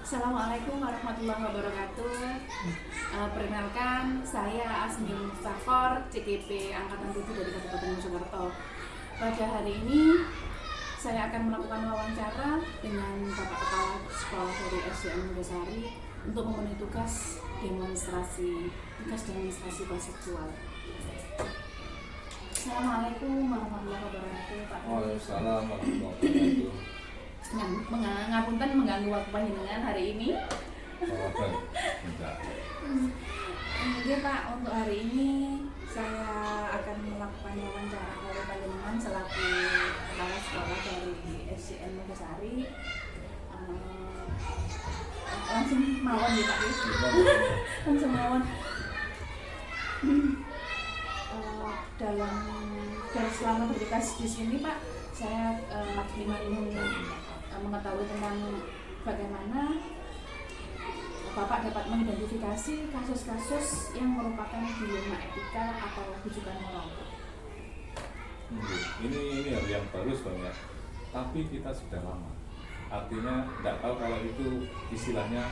Assalamualaikum warahmatullahi wabarakatuh. Perkenalkan, saya Asmi Mustafor, CGP Angkatan 7 dari Kabupaten Mojokerto. Pada hari ini, saya akan melakukan wawancara dengan Bapak Kepala Sekolah dari SDN Mundasari untuk memenuhi tugas demonstrasi konseksual. Assalamualaikum warahmatullahi wabarakatuh, Pak. Waalaikumsalam warahmatullahi wabarakatuh. Ngapunten mengganggu waktu panjenengan hari ini. Kemudian Pak, untuk hari ini saya akan melakukan wawancara oleh panjenengan selaku kepala sekolah dari SDN Mundasari. Langsung mawon ya Pak. Langsung mawon. Dalam selama bertugas di sini Pak, saya ingin mengetahui tentang bagaimana Bapak dapat mengidentifikasi kasus-kasus yang merupakan dilema etika atau bujukan moral. Ini hal yang baru sebenarnya, tapi kita sudah lama. Artinya tidak tahu kalau itu istilahnya,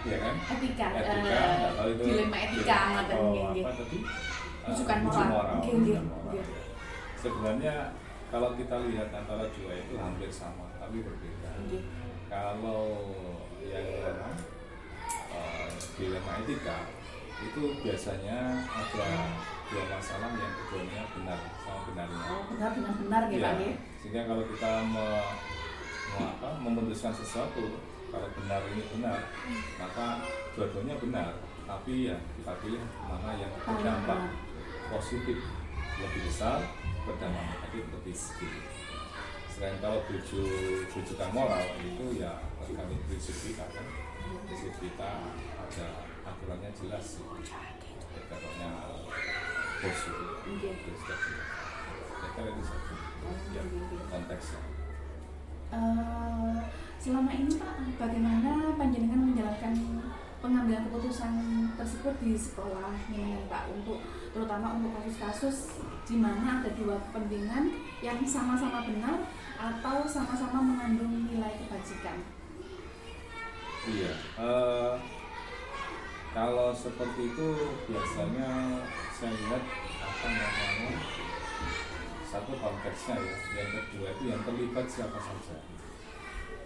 ya kan? Etika, tidak tahu itu dilema etika, apa tadi? Bujukan moral. Sebenarnya kalau kita lihat antara dua itu hampir sama, tapi berbeda. Kalau yang dilema etika itu biasanya ada dua masalah yang keduanya benar sama benarnya. Benar dengan benar ya Pak ya. Sehingga kalau kita memutuskan sesuatu, kalau benar ini benar, maka dua-duanya benar. Tapi ya kita pilih mana yang berdampak positif lebih besar, berdampak negatif lebih sedikit. Selain kalau bujukan moral itu ya kami prinsip kita kan, prinsip kita ada aturannya jelas, contohnya positif, terus saya itu satu ya, konteksnya. Selama ini Pak, bagaimana panjenengan menjalankan pengambilan keputusan tersebut di sekolah ini Pak, terutama untuk kasus-kasus di mana ada dua kepentingan yang sama-sama benar atau sama-sama mengandung nilai kebajikan? Iya, kalau seperti itu biasanya saya lihat satu konteksnya ya, yang kedua itu yang terlibat siapa saja,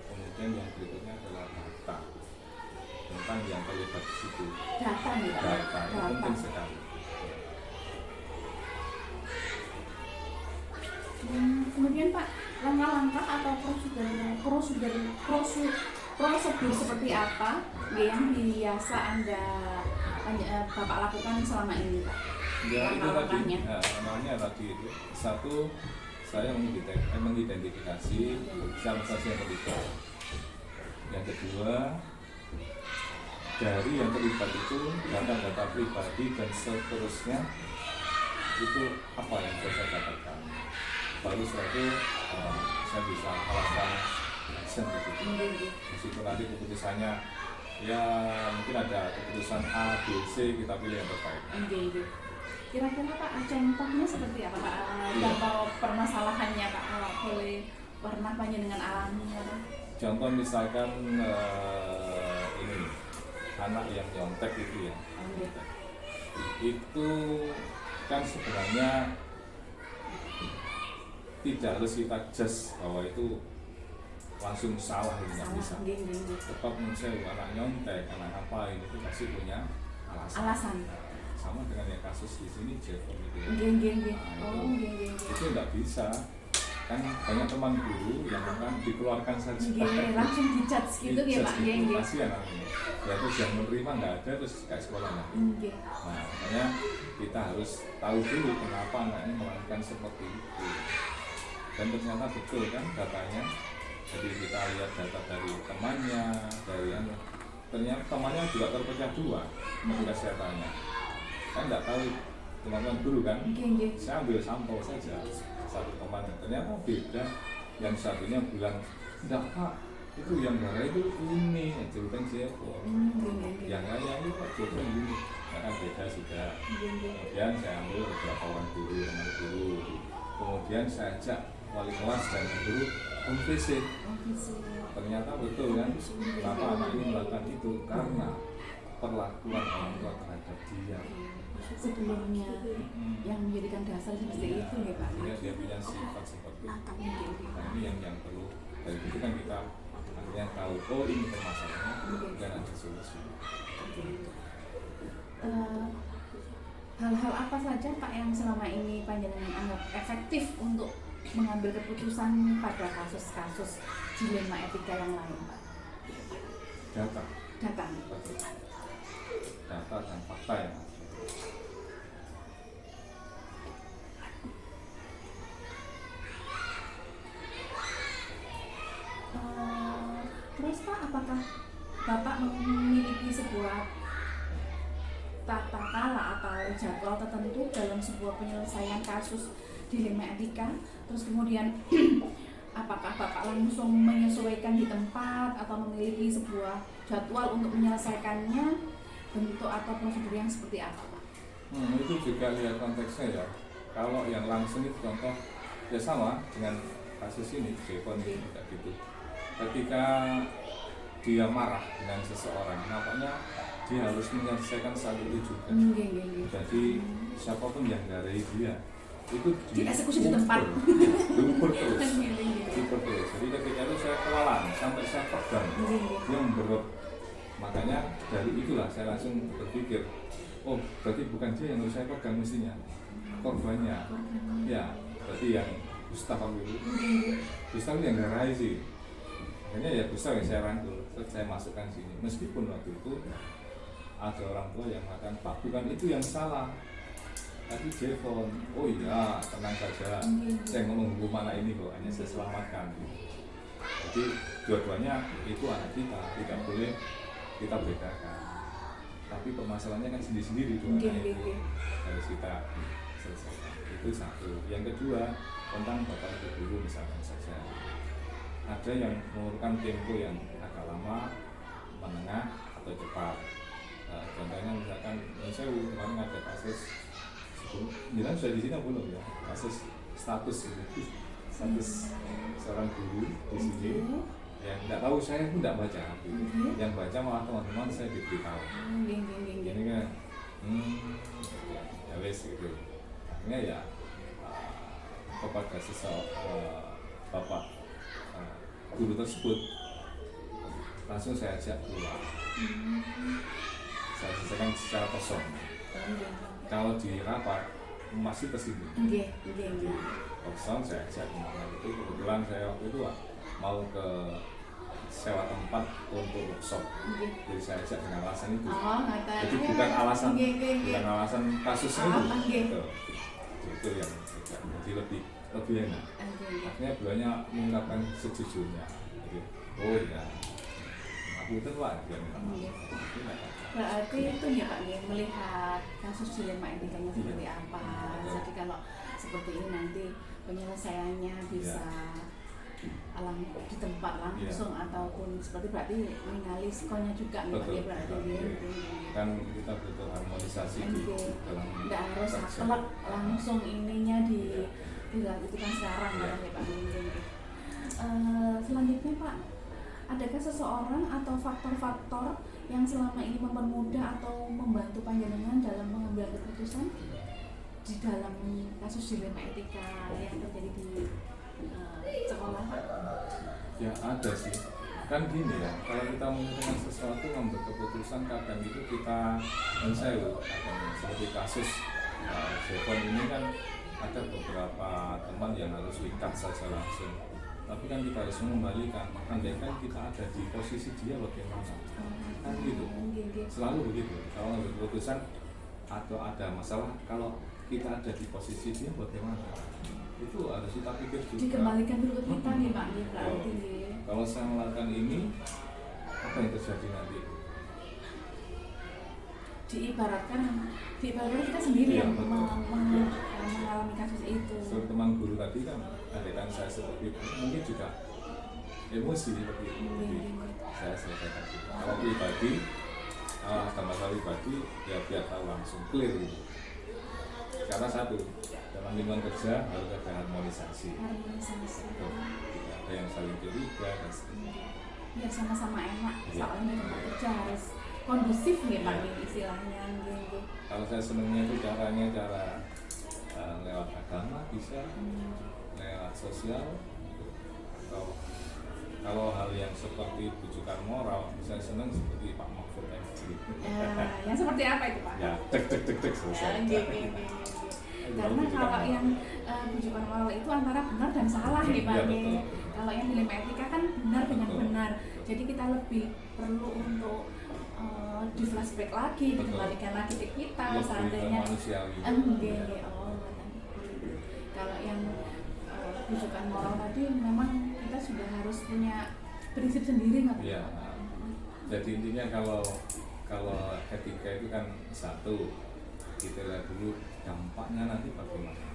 kemudian yang berikutnya adalah data tentang yang terlibat di situ. Data itu penting sekali. Kemudian Pak, langkah-langkah atau prosedur seperti apa yang biasa Bapak lakukan selama ini Pak? Ya itu tadi, namanya tadi itu satu, saya mengidentifikasi siapa saja yang terlibat. Yang kedua, dari yang terlibat itu data-data pribadi dan seterusnya itu apa yang saya dapatkan. Baru setelah itu saya bisa melakukan action gitu. Di situ nanti keputusannya ya mungkin ada keputusan A, B, C, kita pilih yang terbaik. Kira-kira Pak, contohnya seperti apa Pak? Contoh permasalahannya Pak, kalau boleh pernah panjenengan alami apa? Contoh misalkan ini anak yang nyontek itu ya, itu kan sebenarnya tidak harus kita judge bahwa itu langsung salah, ini nggak bisa. Tetap menurut anak nyontek, anak apa ini itu pasti punya alasan. Sama dengan yang kasus di sini Jepun itu. Itu nggak bisa. Kan banyak teman guru yang kan dikeluarkan saja. Langsung dijudge gitu ya Pak. Pasti anaknya. Ya terus yang menerima nggak ada, terus kayak sekolah nggak. Nah makanya kita harus tahu dulu kenapa anaknya melakukan seperti itu. Dan ternyata betul kan datanya. Jadi kita lihat data dari temannya, ternyata temannya juga terpecah dua ketika saya tanya. Kan nggak tahu teman-teman guru kan. Saya ambil sampel saja satu teman, ternyata beda. Yang satunya bilang, enggak Pak, itu yang marah itu ini, jawaban siapa? Yang lainnya itu Pak jawaban ini, kan beda sudah. Kemudian saya ambil beberapa orang guru, teman guru. Kemudian saya ajak wali kelas dan guru visit. Ternyata betul kan, Kenapa anak ini melakukan itu? Karena perlakuan orang tua terhadap dia sebelumnya yang menjadikan dasar seperti itu ya Pak. Dia punya sifat seperti itu. Nah ini yang perlu dari itu kan kita akhirnya tahu oh ini permasalahannya dan ada solusi. Hal-hal apa saja Pak yang selama ini panjenengan anggap efektif untuk mengambil keputusan pada kasus-kasus dilema etika yang lain Pak? Data dan fakta yang ada. Terus Pak, apakah Bapak memiliki sebuah tata cara atau jadwal tertentu dalam sebuah penyelesaian kasus dilema etika? Terus kemudian apakah Bapak langsung menyesuaikan di tempat atau memiliki sebuah jadwal untuk menyelesaikannya? Bentuk atau prosedur yang seperti apa Pak? Itu juga lihat konteksnya ya. Kalau yang langsung itu contoh ya sama dengan kasus ini, Jepon ini juga gitu. Ketika dia marah dengan seseorang, nampaknya dia harus menyelesaikan saat itu juga. Jadi siapapun yang dari dia itu dieksekusi di tempat. Diukur terus. Jadi ketika itu saya kewalahan sampai saya pegang, dia memberot. Makanya dari itulah saya langsung berpikir, oh berarti bukan dia yang harus saya pegang mestinya, korbannya. Ya, berarti yang Gustaf dulu. Gustaf yang garai sih. Akhirnya ya Gustaf yang saya rangkul, terus saya masukkan sini. Meskipun waktu itu ada orang tua yang mengatakan, Pak bukan itu yang salah. Tadi Jevon, oh iya tenang saja, saya ngomong hukum anak ini kok, hanya saya selamatkan. Jadi dua-duanya itu anak kita, tidak boleh kita bedakan. Tapi permasalahannya kan sendiri-sendiri dua anak itu harus kita selesaikan. Itu satu. Yang kedua tentang bapak ibu guru misalkan saja. Ada yang memerlukan tempo yang agak lama, menengah atau cepat. Contohnya misalkan saya kemarin ada kasus Jangan sudah di sini belum ya kasus status gitu, status seorang guru di sini yang tidak tahu saya pun tidak baca gitu. Yang baca malah teman-teman saya diberitahu. Ini kan ya wes gitu. Akhirnya ya kepada bapak guru tersebut langsung saya ajak keluar. Saya selesaikan secara kosong. Kalau di rapat masih tersinggung. Kosong saya ajak kemana itu kebetulan saya waktu itu mau ke sewa tempat untuk workshop. Jadi saya ajak dengan alasan itu. Jadi bukan alasan kasus itu. Itu yang jadi lebih enak. Akhirnya beliaunya mengungkapkan sejujurnya. Jadi, oh ya, aku itu lah yang berarti itu ya Pak ya, melihat kasus dilema etikanya seperti apa. Jadi kalau seperti ini nanti penyelesaiannya bisa di tempat langsung ataupun seperti berarti mengalihkannya juga nih Pak ya berarti kan kita butuh harmonisasi di dalam tidak harus saklek langsung ininya dilakukan sekarang ya Pak. Selanjutnya Pak, adakah seseorang atau faktor-faktor yang selama ini mempermudah atau membantu panjenengan dalam mengambil keputusan di dalam kasus dilema etika yang terjadi di sekolah? Ya ada sih, kan gini ya, kalau kita memutuskan sesuatu ngambil keputusan kadang itu kita mensewa, seperti kasus Jepon ini kan ada beberapa teman yang harus diikat saja langsung. Tapi kan kita harus mengembalikan, andaikan kita ada di posisi dia bagaimana, kan gitu, selalu begitu. Kalau ngambil keputusan atau ada masalah, kalau kita ada di posisi dia bagaimana, itu harus kita pikir juga. Dikembalikan dulu ke kita nih Pak, berarti. Kalau saya melakukan ini, apa yang terjadi nanti? Diibaratkan kita sendiri yang mengalami kasus itu. Seperti teman guru tadi kan, andaikan saya seperti itu, mungkin juga emosi seperti itu. Saya selesaikan juga. Kalau pribadi, ada masalah pribadi, ya biar tahu langsung clear gitu. Karena satu, dalam lingkungan kerja harus ada harmonisasi. Tidak ada yang saling curiga dan sebagainya. biar sama-sama enak. Iya. Soalnya tempat kerja harus kondusif nih Pak nih istilahnya gitu. Kalau saya senangnya itu caranya lewat agama bisa, lewat sosial, atau kalau hal yang seperti bujukan moral, saya senang seperti Pak Mahfud MD. Yang seperti apa itu Pak? Ya, cek selesai. Karena kalau yang bujukan moral itu antara benar dan salah nih Pak. Iya, betul. Kalau yang dilema etika kan benar dengan Betul. benar. Jadi kita lebih perlu untuk di flashback lagi, Betul. dikembalikan lagi ke kita Lebih seandainya. manusiawi. Kalau yang bujukan moral tadi memang kita sudah harus punya prinsip sendiri nggak? Iya. Jadi intinya kalau etika itu kan satu, kita lihat dulu dampaknya nanti bagaimana.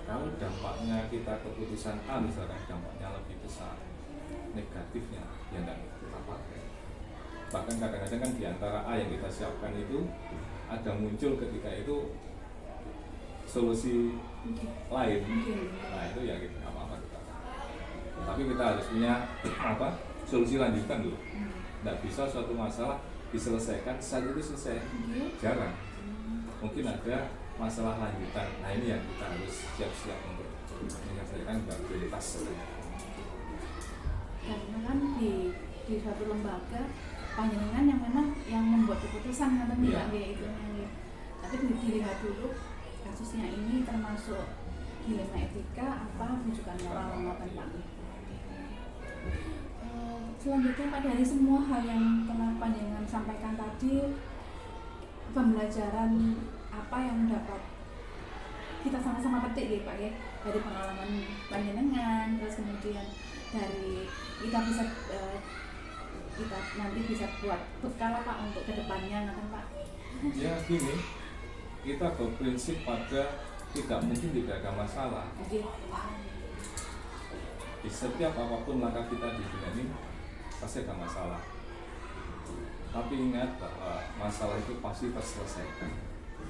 Kalau dampaknya kita keputusan A misalkan dampaknya lebih besar, negatifnya ya tidak kita pakai. Bahkan kadang-kadang kan di antara A yang kita siapkan itu ada muncul ketika itu solusi lain. Nah itu ya kita apa-apa kita. Tapi kita harus punya solusi lanjutan dulu. Tidak bisa suatu masalah diselesaikan saat itu selesai, jarang. Mungkin ada masalah lanjutan. Nah ini yang kita harus siap-siap untuk menyelesaikan prioritas. Karena kan di suatu lembaga panjenengan yang memang yang membuat keputusan kan Iya. itu. Tapi dilihat dulu kasusnya ini termasuk dilema etika apa bujukan moral ngoten Pak. Selanjutnya Pak, dari semua hal yang telah panjenengan sampaikan tadi, pembelajaran apa yang dapat kita sama-sama petik ya Pak ya, dari pengalaman panjenengan, terus kemudian dari kita bisa kita nanti bisa buat bekal Pak untuk kedepannya kan Pak? Ya gini, kita berprinsip pada tidak mungkin tidak ada masalah. Di setiap apapun langkah kita di dunia ini pasti ada masalah. Tapi ingat bahwa masalah itu pasti terselesaikan.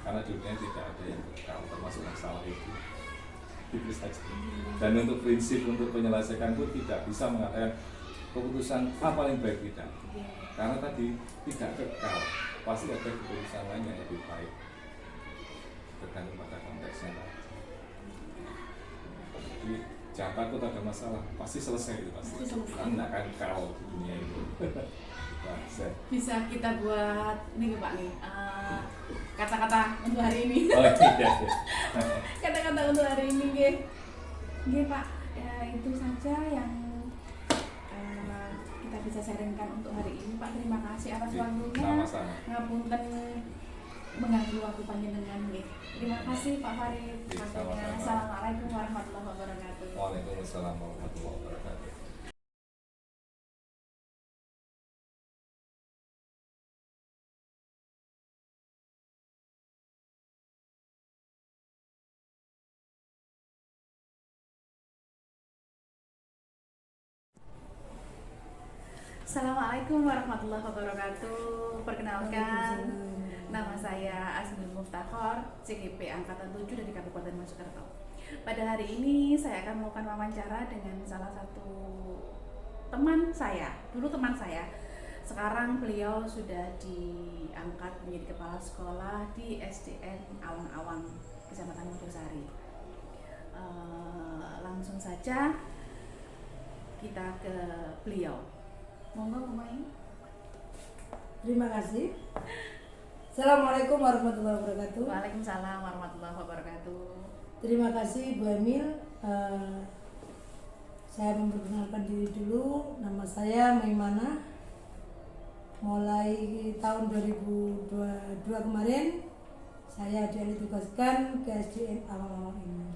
Karena dunia tidak ada yang kekal, termasuk masalah itu. Itu saja. Dan untuk prinsip untuk penyelesaian pun tidak bisa mengatakan keputusan A paling baik tidak. Karena tadi tidak kekal, pasti ada keputusan lain yang lebih baik. Tergantung pada konteksnya. Jadi jangan takut ada masalah, pasti selesai itu pasti. Karena akan kekal di dunia itu. Bisa kita buat nih Pak nih kata-kata untuk hari ini. Oh iya. Kata-kata untuk hari ini nggih Pak. Itu saja yang kita bisa sharingkan untuk hari ini Pak. Terima kasih atas waktunya. Sama-sama. Ngapunten mengganggu waktu panjenengan nggih. Terima kasih Pak Farid. Sama-sama. Assalamualaikum warahmatullahi wabarakatuh. Waalaikumsalam warahmatullahi wabarakatuh. Assalamualaikum warahmatullahi wabarakatuh. Perkenalkan, nama saya Asmil Muftakhor, CGP Angkatan 7 dari Kabupaten Mojokerto. Pada hari ini saya akan melakukan wawancara dengan salah satu teman saya. Dulu teman saya, sekarang beliau sudah diangkat menjadi kepala sekolah di SDN Awang-Awang, Kecamatan Mojosari. Langsung saja kita ke beliau. Monggo pemain. Terima kasih. Assalamualaikum warahmatullahi wabarakatuh. Waalaikumsalam warahmatullahi wabarakatuh. Terima kasih Bu Emil. Saya memperkenalkan diri dulu. Nama saya Maimanah. Mulai tahun 2022 kemarin saya ditugaskan ke SDN Awang-Awang ini.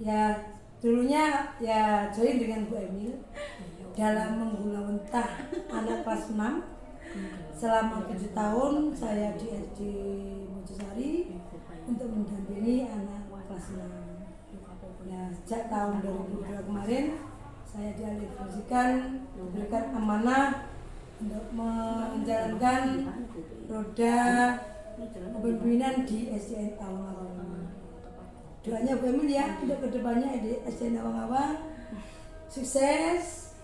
Ya dulunya ya join dengan Bu Emil dalam menggulawentah anak kelas 6. Selama 7 tahun saya di SD Mojosari untuk mendampingi anak kelas 6. Nah, sejak tahun 2002 kemarin saya dialihfungsikan, diberikan amanah untuk menjalankan roda kepemimpinan di SDN Awang-Awang. Doanya Bu Emil ya untuk kedepannya di SDN Awang-Awang sukses,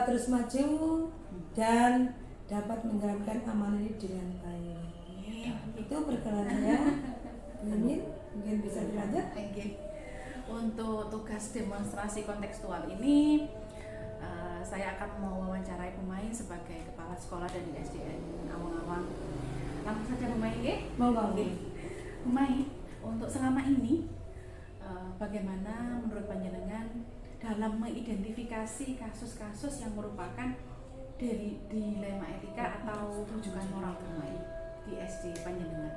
terus maju dan dapat menjalankan amanah ini dengan baik. Itu perkenalan saya. Mungkin bisa dilanjut. Untuk tugas demonstrasi kontekstual ini saya akan mewawancarai pemain sebagai kepala sekolah dari SDN Awang-Awang. Langsung saja pemain, Monggo. Pemain, untuk selama ini bagaimana menurut panjenengan dalam mengidentifikasi kasus-kasus yang merupakan dari dilema etika atau rujukan moral pemain di SD panjenengan?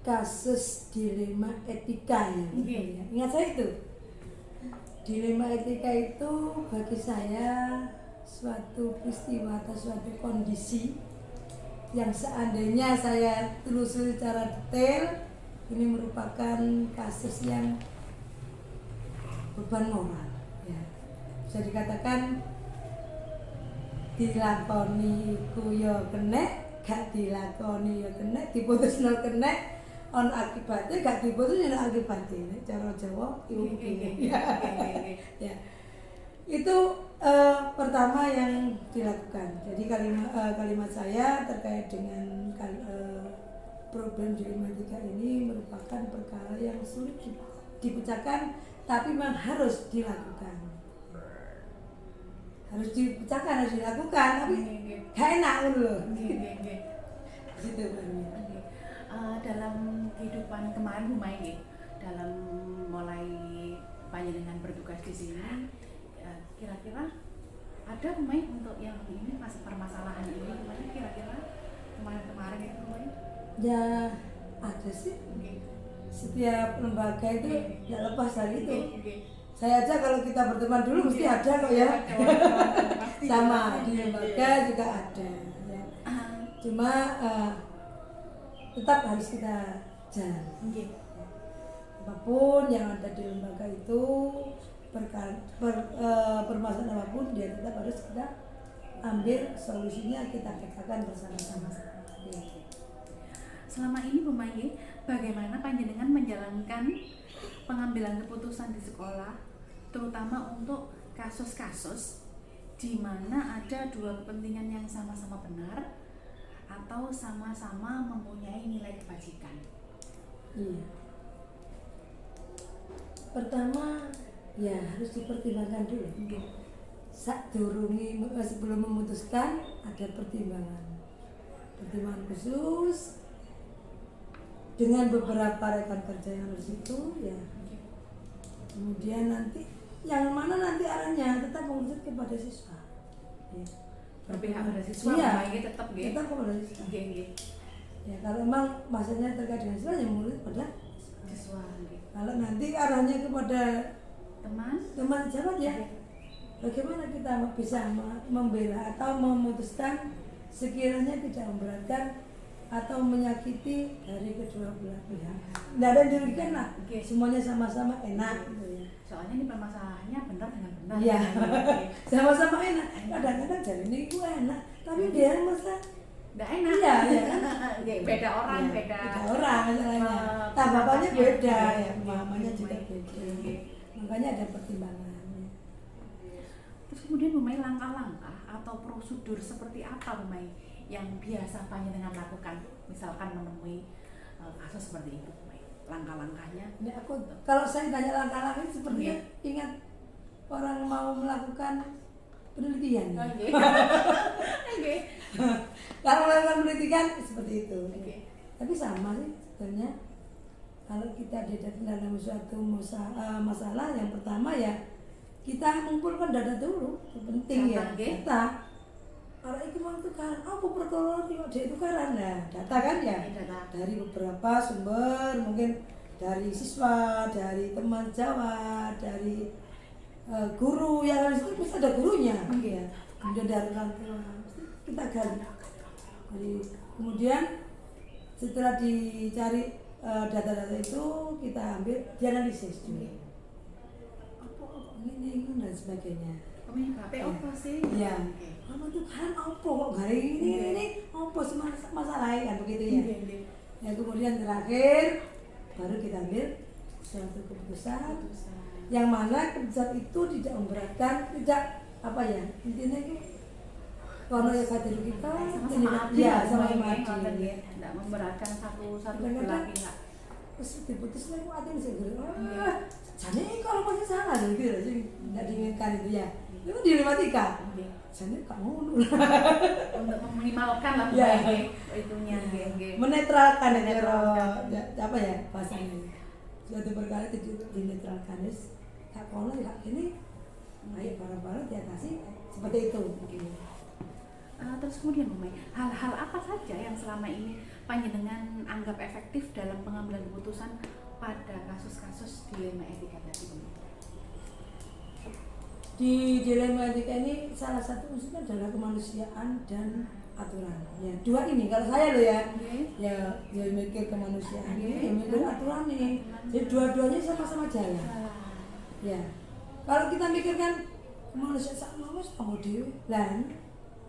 Kasus dilema etika ya. Ingat saya itu. Dilema etika itu bagi saya suatu peristiwa atau suatu kondisi yang seandainya saya telusuri secara detail, ini merupakan kasus yang beban moral ya. Bisa dikatakan dilakoni ku yo kena, gak dilakoni yo kena, diputus no kena, on akibatnya gak diputus yo akibatnya. Cara Jawa ibu ya. Itu pertama yang dilakukan. Jadi kalimat saya terkait dengan problem dilema etika ini merupakan perkara yang sulit dipecahkan, tapi memang harus dilakukan. Harus dipecahkan, harus dilakukan, tapi gak enak loh. Gitu Pak. Dalam kehidupan kemarin Humai, dalam mulai panjenengan bertugas di sini, kira-kira ada Humai untuk yang ini permasalahan ini Humai, kira-kira kemarin itu Humai? Ya ada sih. Setiap lembaga itu tidak lepas dari itu. Saya aja kalau kita berteman dulu mesti ada kok ya. Sama di lembaga juga ada ya. Cuma tetap harus kita jalan. Apapun yang ada di lembaga itu, permasalahan apapun dia tetap harus kita ambil solusinya, kita pecahkan bersama-sama. Selama ini Bu Mai, bagaimana panjenengan menjalankan pengambilan keputusan di sekolah, terutama untuk kasus-kasus di mana ada dua kepentingan yang sama-sama benar atau sama-sama mempunyai nilai kebajikan? Iya. Pertama, ya harus dipertimbangkan dulu. Sebelum memutuskan ada pertimbangan khusus dengan beberapa rekan kerja yang harus itu ya. Kemudian nanti yang mana nanti arahnya tetap merujuk kepada siswa. Ya. Berpihak pada siswa, iya, tetap kepada siswa. Ya kalau memang masanya terkait dengan siswa yang merujuk pada siswa. Kalau nanti arahnya kepada teman jabat ya, bagaimana kita bisa membela atau memutuskan sekiranya tidak memberatkan atau menyakiti dari kedua belah pihak. Tidak ada yang dirugikan lah, semuanya sama-sama enak gitu ya. Soalnya ini permasalahannya benar dengan benar. Iya, sama-sama enak. Kadang-kadang jadi ini gue enak, tapi dia merasa nggak enak. Iya, iya kan? Beda orang, ya, beda orang masalahnya. Tanggapannya beda ya, pemahamannya juga beda. Makanya ada pertimbangan. Terus kemudian memang langkah-langkah atau prosedur seperti apa memang yang biasa panjenengan lakukan, misalkan menemui kasus seperti itu, langkah-langkahnya? Ya, kalau saya tanya langkah-langkah sepertinya ingat orang mau melakukan penelitian. Kalau melakukan penelitian seperti itu. Tapi sama sih sebenarnya. Kalau kita dalam suatu masalah, yang pertama ya kita mengumpulkan data dulu, penting ya data. Kalau itu mau tukaran, apa pertolongan dia tukaran, nah data kan ya dari beberapa sumber, mungkin dari siswa, dari teman jawab, dari guru yang harus itu bisa ada gurunya, ya. Kemudian dari orang tua kita gali. Kemudian setelah dicari data-data itu kita ambil, dianalisis dulu. Apa ini dan sebagainya. Apa sih? Iya. Kamu tuh kan apa kok hari ini apa sih masalahnya kan begitu ya. Ya kemudian terakhir baru kita ambil suatu keputusan yang mana keputusan itu tidak memberatkan, tidak apa ya, intinya itu kalau ya kader kita sama-sama adil ya lah, sama-sama semuanya, adil. ya. Tidak memberatkan satu belah Kadang-kadang pihak. terus diputusnya kok ada yang segera Iya. jadi kalau masih salah loh gitu sih tidak diinginkan itu ya itu dilematika Iya. jadi kamu Untuk meminimalkan lah Ya. itunya, nggih. menetralkan ya Menetralkan. apa ya bahasanya suatu perkara itu dinetralkan wis gak kono gak ini ayo bareng-bareng diatasi seperti itu. Terus kemudian Mumai, hal-hal apa saja yang selama ini panjenengan anggap efektif dalam pengambilan keputusan pada kasus-kasus dilema etika tadi, Mumai? Di dilema etika ini salah satu unsurnya adalah kemanusiaan dan aturan. Ya, dua ini kalau saya loh ya. Oke. Ya mikir kemanusiaan, Oke. ya mikir aturan nih. Jadi dua-duanya sama-sama jalan. Ya. Kalau kita mikirkan kemanusiaan sama mau dewe, lan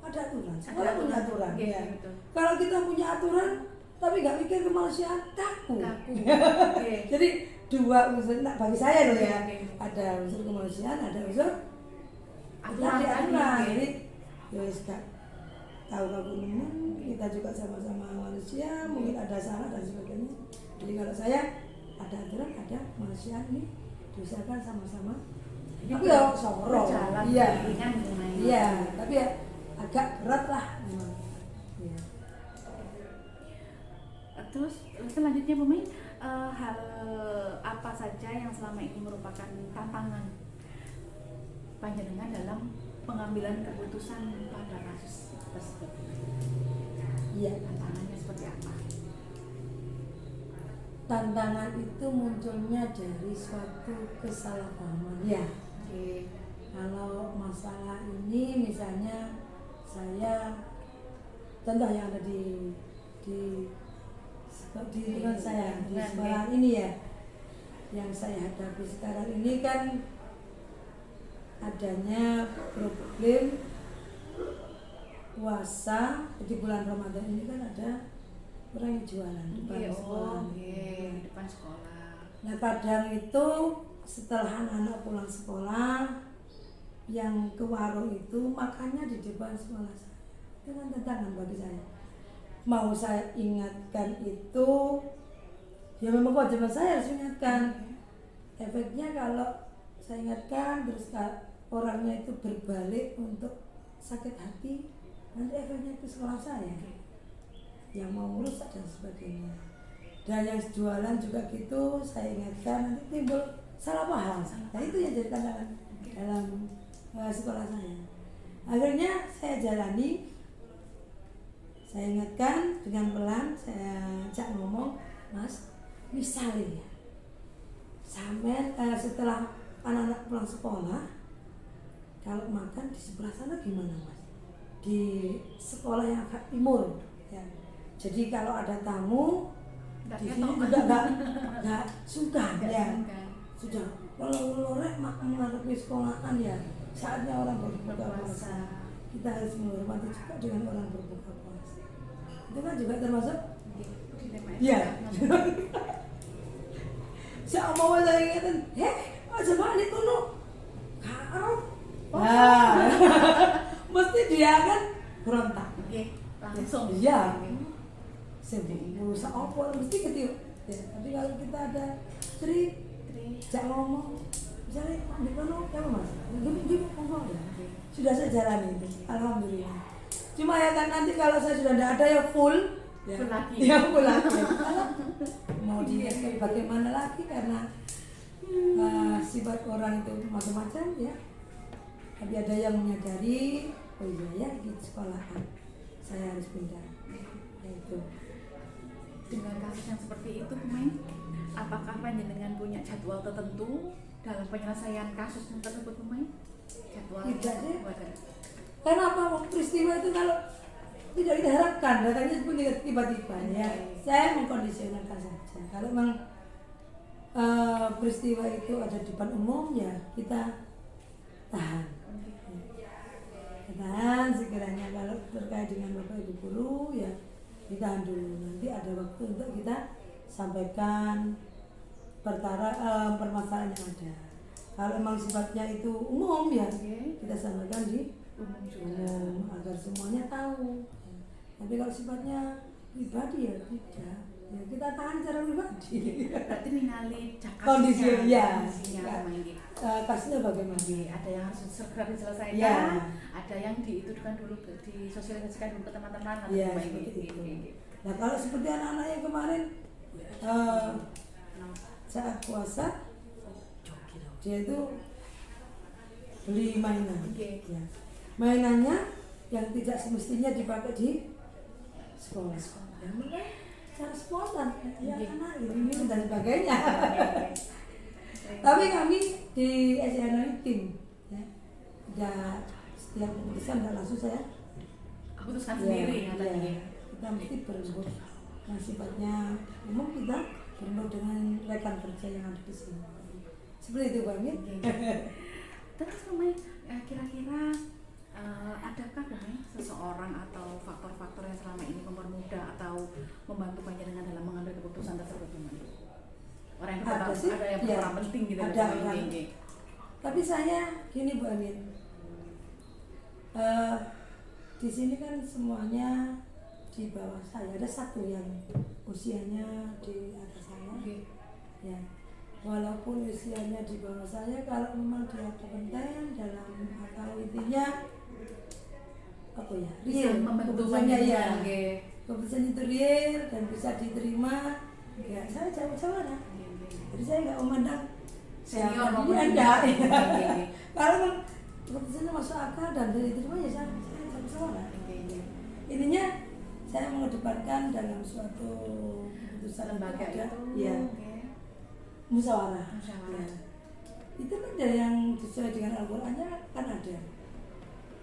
ada aturan. Semua punya aturan. Oke, Ya. betul. Kalau kita punya aturan tapi nggak mikir kemanusiaan, kaku. Oke. Jadi dua unsur, nah bagi saya loh ya, Oke. ada unsur kemanusiaan, ada unsur Aturan tadi tadi, aturan. oke. Jadi ya wis gak tahu kita juga sama-sama manusia, mungkin ada salah dan sebagainya. Jadi kalau saya ada aturan, ada kemanusiaan ini diusahakan sama-sama. Tapi ya soro, Berjalan iya, beriringan, Mumai. iya, tapi ya agak berat lah memang. Iya. Terus selanjutnya Mumai, hal apa saja yang selama ini merupakan tantangan panjenengan dalam pengambilan keputusan pada kasus tersebut? Iya. Tantangannya seperti apa? Tantangan itu munculnya dari suatu kesalahpahaman. Ya, Oke. kalau masalah ini misalnya saya contoh yang ada di lingkungan saya di sekolah ini ya, yang saya hadapi sekarang ini kan adanya problem puasa di bulan Ramadan ini kan ada orang yang jualan di depan sekolah. Depan sekolah. Nah kadang itu setelah anak-anak pulang sekolah yang ke warung itu makannya di depan sekolah saya. Itu kan tantangan bagi saya. Mau saya ingatkan itu ya memang kewajiban saya harus ingatkan. Efeknya kalau saya ingatkan terus orangnya itu berbalik untuk sakit hati, nanti efeknya itu sekolah saya yang mau merusak dan sebagainya. Dan yang jualan juga gitu, saya ingatkan nanti timbul salah paham. Nah itu yang jadi tantangan dalam sekolah saya. Akhirnya saya jalani, saya ingatkan dengan pelan, saya ajak ngomong, Mas, misalnya sampai setelah anak-anak pulang sekolah, kalau makan di sebelah sana gimana Mas? Di sekolah yang agak timur ya. Jadi kalau ada tamu di sini juga nggak sungkan ya. Sudah kalau lorek menghadapi sekolahan ya, saatnya orang berbuka puasa. Kita harus menghormati juga dengan orang berbuka puasa. Itu kan juga termasuk iya. Saya mau saya ingetin, aja balik kono. Karo. Nah, mesti dia kan berontak. Oke, langsung. Iya. Berusaha apa mesti gitu. Ya, tapi kalau kita ada jak ngomong, misalnya di kono apa Mas? Gini ngomong ya. Sudah saya jalani itu. Alhamdulillah. Cuma ya kan nanti kalau saya sudah tidak ada ya full lagi. Ya full lagi. Mau diingatkan bagaimana lagi karena sifat orang itu macam-macam ya. Tapi ada yang menyadari, oh iya ya di sekolahan saya harus pindah. Itu. Dengan kasus yang seperti itu, pemain, apakah panjenengan punya jadwal tertentu dalam penyelesaian kasus tersebut, pemain? Jadwal Tidak sih. Wadah. Karena apa peristiwa itu kalau tidak diharapkan datangnya seperti tiba-tiba ya. Saya mengkondisionalkan saja. Kalau memang peristiwa itu ada di depan umum ya kita tahan. Tahan sekiranya kalau terkait dengan Bapak Ibu guru ya ditahan dulu, nanti ada waktu untuk kita sampaikan permasalahan yang ada. Kalau memang sifatnya itu umum ya, Oke. kita sampaikan di Umum juga. umum agar semuanya tahu. Tapi kalau sifatnya pribadi ya tidak. Ya kita tahan secara pribadi. Berarti ningali Kondisi, ya. kondisinya Ya. Rumah ini. Kasusnya bagaimana? Ada yang harus segera diselesaikan, Ya. ada yang diitukan dulu, disosialisasikan dulu ke teman-teman. atau Iya, rumah ini. seperti itu. Oke. Nah kalau seperti anak-anak yang kemarin saat puasa dia itu beli mainan. Oke. Ya. Mainannya yang tidak semestinya dipakai di sekolah. Ya, mereka secara spontan ya Oke. anak ini dan sebagainya. Oke. Tapi kami di SDN ini tim, ya. Dan setiap keputusan tidak langsung saya Keputuskan sendiri ya, katanya. ya. Kita mesti berembuk. Nah sifatnya umum kita berembuk dengan rekan kerja yang ada di sini. Seperti itu Mbak Min. Terus Rumah, kira-kira adakah Rumah seseorang atau faktor-faktor yang selama ini mempermudah atau membantu panjenengan dalam mengambil keputusan tersebut Rumah? Orang yang Ada sih, ada yang ya. berperan penting gitu Ada dalam orang. ini. Tapi saya gini Bu Amin, di sini kan semuanya di bawah saya. Ada satu yang usianya di atas saya, Oke. ya. Walaupun usianya di bawah saya, kalau memang dia kompeten dalam atau intinya apa ya, Bisa real, membantu keputusannya ya, panjenengan. Oke. keputusan itu real dan bisa diterima, ya saya jawab lah. Jadi saya nggak memandang Senior siapa maupun dia, junior. enggak. Oke. Kalau keputusannya masuk akal dan dari diterima ya saya jawab. Intinya saya mengedepankan dalam suatu keputusan Lembaga ada, itu. ya, Oke. musyawarah. Musyawarah. Ya. Itu kan dari yang sesuai dengan Al-Qur'annya kan ada.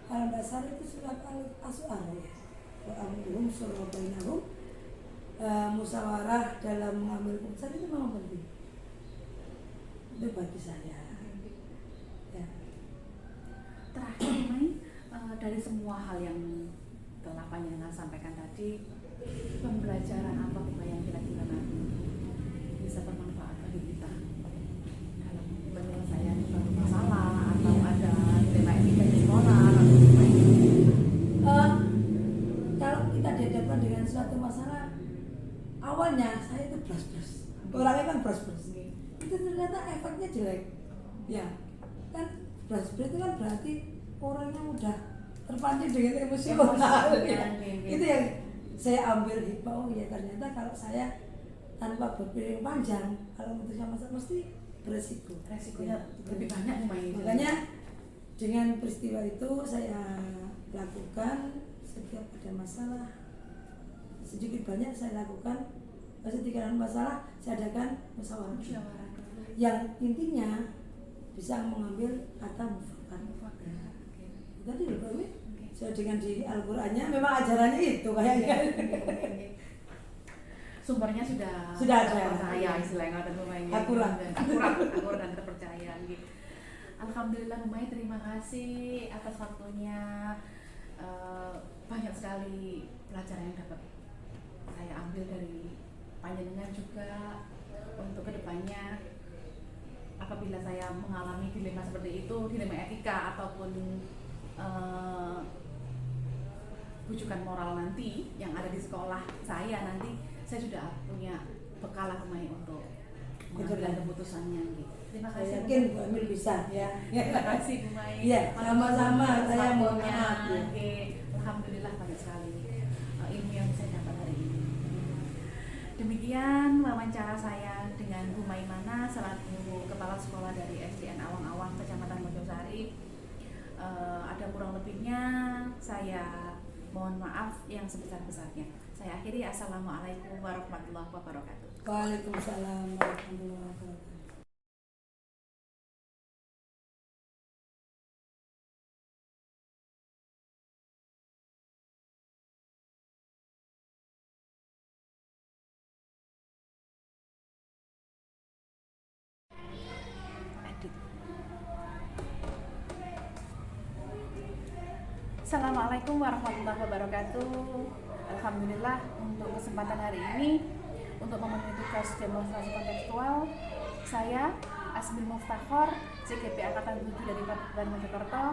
Kalau dasar itu surat Al-As'ar ya. Wa amruhum syura bainahum. Musyawarah dalam mengambil keputusan itu memang penting. Itu bagi saya. Ya. Terakhir Mai, dari semua hal yang telah panjenengan sampaikan tadi, pembelajaran apa Rumah yang kira-kira nanti bisa bermanfaat bagi kita dalam penyelesaian suatu masalah atau ada tema etika di sekolah atau lain. Kalau kita dihadapkan dengan suatu masalah, awalnya saya itu blas-blas, orangnya kan blas-blas, itu ternyata efeknya jelek, ya kan. Blas-blas itu kan berarti orangnya udah terpancing dengan emosional, ya. Itu yang saya ambil hikmah. Oh ya ternyata kalau saya tanpa berpikir panjang, kalau memutuskan masalah mesti beresiko. Resikonya Ya. lebih banyak Rumah ini. Makanya dengan peristiwa itu saya lakukan setiap ada masalah, sedikit banyak saya lakukan. Ketika ada masalah saya adakan musyawarah Musyawarah. yang intinya bisa mengambil kata mufakat. Oke. Tadi loh Pak Wi, Oke. sesuai dengan di Al-Qur'annya memang ajarannya itu kayaknya. Sumbernya sudah Sudah ada. terpercaya istilahnya dan Rumah ini. Akurat. Akurat dan terpercaya gitu. Alhamdulillah Rumah, terima kasih atas waktunya. Banyak sekali pelajaran yang dapat saya ambil dari panjenengan juga untuk kedepannya. Apabila saya mengalami dilema seperti itu, dilema etika ataupun bujukan moral nanti yang ada di sekolah saya nanti, saya sudah punya bekal Rumah untuk mengambil keputusannya gitu. Terima Saya kasih. yakin Bu Amil bisa ya. Terima kasih Bu Mai. Iya, sama-sama. Saya mohon Waktunya. maaf, ya. Oke, alhamdulillah banyak sekali ilmu yang saya dapat hari ini. Demikian wawancara saya dengan Bu Maimana selaku Kepala Sekolah dari SDN Awang-Awang Kecamatan Mojosari. Ada kurang lebihnya saya mohon maaf yang sebesar-besarnya. Saya akhiri. Assalamualaikum warahmatullahi wabarakatuh. Waalaikumsalam warahmatullahi wabarakatuh. Assalamualaikum warahmatullahi wabarakatuh. Alhamdulillah untuk kesempatan hari ini untuk memenuhi tugas demonstrasi kontekstual saya Asmil Muftakhor, CGP Angkatan 7 dari Kabupaten Mojokerto,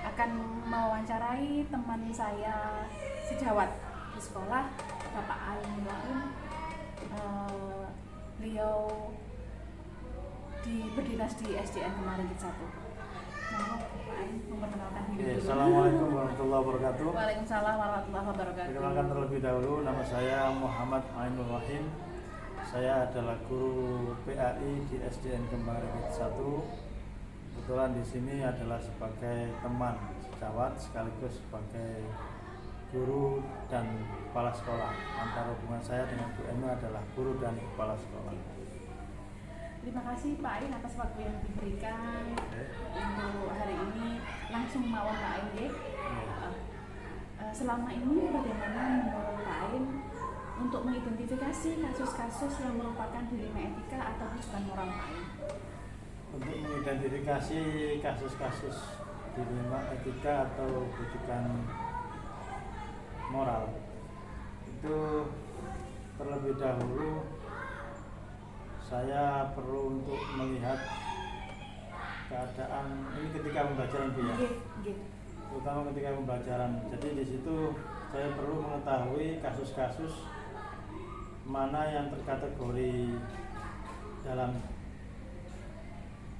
akan mewawancarai teman saya sejawat di sekolah, Bapak Ain Muhaim. Beliau berdinas di SDN Kemaringgit 1. Nah, Pak Ain memperkenalkan diri dulu. Assalamualaikum warahmatullahi wabarakatuh. Waalaikumsalam warahmatullahi wabarakatuh. Perkenalkan terlebih dahulu, nama saya Muhammad Ainul Wahim. Saya adalah guru PAI di SDN Kemaringgit 1. Kebetulan di sini adalah sebagai teman sejawat sekaligus sebagai guru dan kepala sekolah. Antara hubungan saya dengan Bu Enu adalah guru dan kepala sekolah. Terima kasih Pak Ain atas waktu yang diberikan untuk hari ini. Langsung mawon Pak Ain ya. Selama ini bagaimana menurut Pak Ain untuk mengidentifikasi kasus-kasus yang merupakan dilema etika atau rujukan moral Pak Ain? Untuk mengidentifikasi kasus-kasus dilema etika atau rujukan moral itu terlebih dahulu saya perlu untuk melihat keadaan ini ketika pembelajaran Bu ya, terutama ketika pembelajaran. Jadi di situ saya perlu mengetahui kasus-kasus mana yang terkategori dalam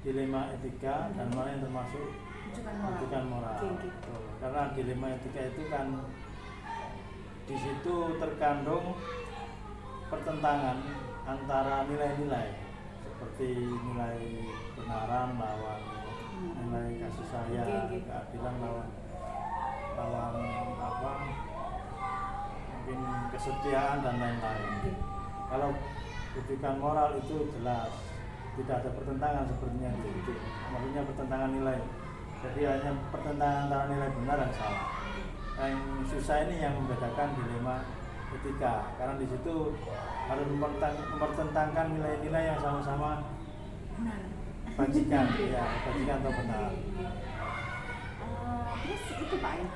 dilema etika dan mana yang termasuk rujukan moral. Karena dilema etika itu kan di situ terkandung pertentangan antara nilai-nilai seperti nilai kebenaran lawan nilai kasih sayang, keadilan lawan apa mungkin kesetiaan dan lain-lain. Kalau rujukan moral itu jelas tidak ada pertentangan sepertinya itu. Maksudnya pertentangan nilai. Jadi hanya pertentangan antara nilai benar dan salah. Yang susah ini yang membedakan dilema etika, karena di situ harus mempertentangkan nilai-nilai yang sama-sama bajikan, ya bajikan atau benar. Terus itu Pak Ain,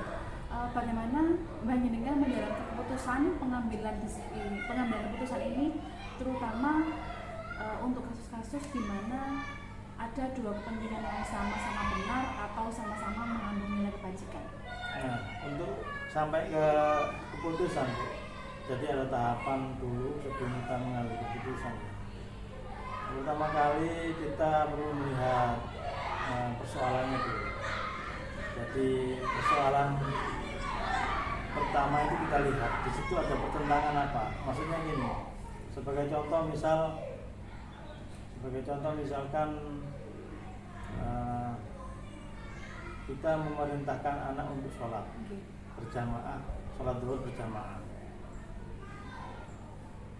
bagaimana Panjenengan menjalankan pengambilan keputusan ini, terutama untuk kasus-kasus di mana ada dua kepentingan yang sama-sama benar atau sama-sama mengandung nilai kebajikan. Nah, untuk sampai ke keputusan, jadi ada tahapan dulu sebelum kita mengambil keputusan. Pertama kali kita perlu melihat persoalannya dulu. Jadi persoalan pertama itu kita lihat di situ ada pertentangan apa. Maksudnya gini, sebagai contoh misalkan kita memerintahkan anak untuk sholat berjamaah, sholat zuhur berjamaah.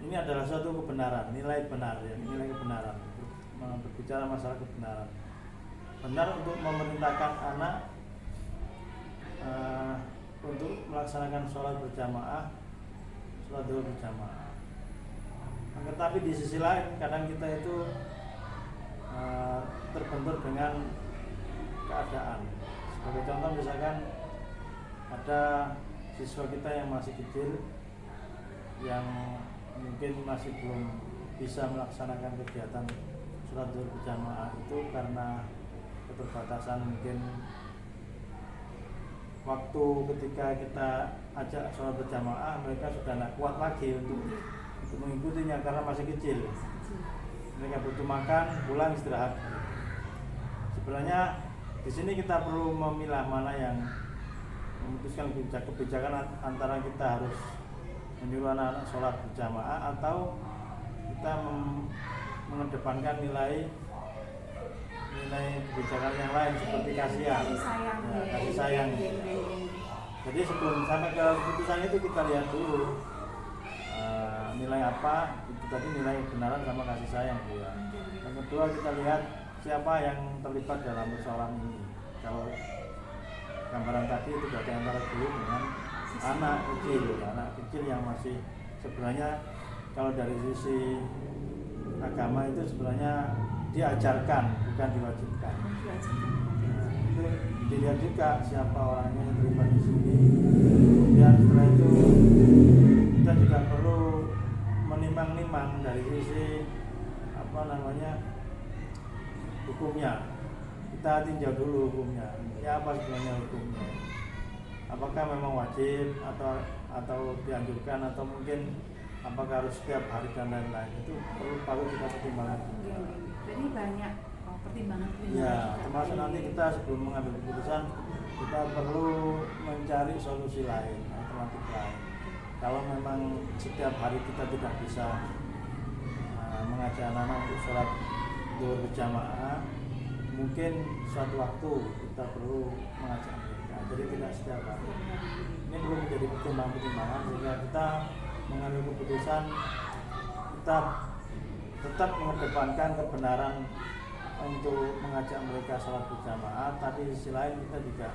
Ini adalah suatu kebenaran, nilai benar ya, nilai kebenaran. Berbicara masalah kebenaran, benar untuk memerintahkan anak untuk melaksanakan sholat berjamaah, sholat zuhur berjamaah. Tetapi di sisi lain kadang kita itu terbentur dengan keadaan. Sebagai contoh misalkan ada siswa kita yang masih kecil yang mungkin masih belum bisa melaksanakan kegiatan sholat zuhur berjamaah itu karena keterbatasan mungkin waktu ketika kita ajak sholat berjamaah mereka sudah tidak kuat lagi untuk mengikutinya karena masih kecil. Mereka butuh makan, pulang istirahat. Sebenarnya di sini kita perlu memilah mana yang memutuskan kebijakan antara kita harus menyuruh anak-anak sholat berjamaah atau kita mengedepankan nilai kebijakan yang lain seperti kasihan, kasih sayang. Jadi sebelum sampai ke keputusan itu kita lihat dulu nilai apa, itu tadi nilai kebenaran sama kasih sayang ya. Yang kedua kita lihat siapa yang terlibat dalam persoalan ini. Kalau gambaran tadi itu berarti antara guru dengan anak kecil yang masih sebenarnya kalau dari sisi agama itu sebenarnya diajarkan bukan diwajibkan. Itu dilihat juga siapa orangnya yang terlibat di sini. Kemudian setelah itu kita juga perlu menimbang-nimbang dari sisi hukumnya. Kita tinjau dulu hukumnya. Ya apa sebenarnya hukumnya? Apakah memang wajib atau dianjurkan atau mungkin apakah harus setiap hari dan lain-lain, itu perlu kita pertimbangkan. Jadi banyak pertimbangan Ya, termasuk nanti kita sebelum mengambil keputusan kita perlu mencari solusi lain, alternatif lain. Kalau memang setiap hari kita tidak bisa mengajak anak-anak untuk sholat zuhur berjamaah, mungkin suatu waktu kita perlu mengajak mereka. Jadi tidak setiap hari. Ini perlu menjadi pertimbangan sehingga kita mengambil keputusan kita tetap mengedepankan kebenaran untuk mengajak mereka sholat berjamaah, tapi di sisi lain kita juga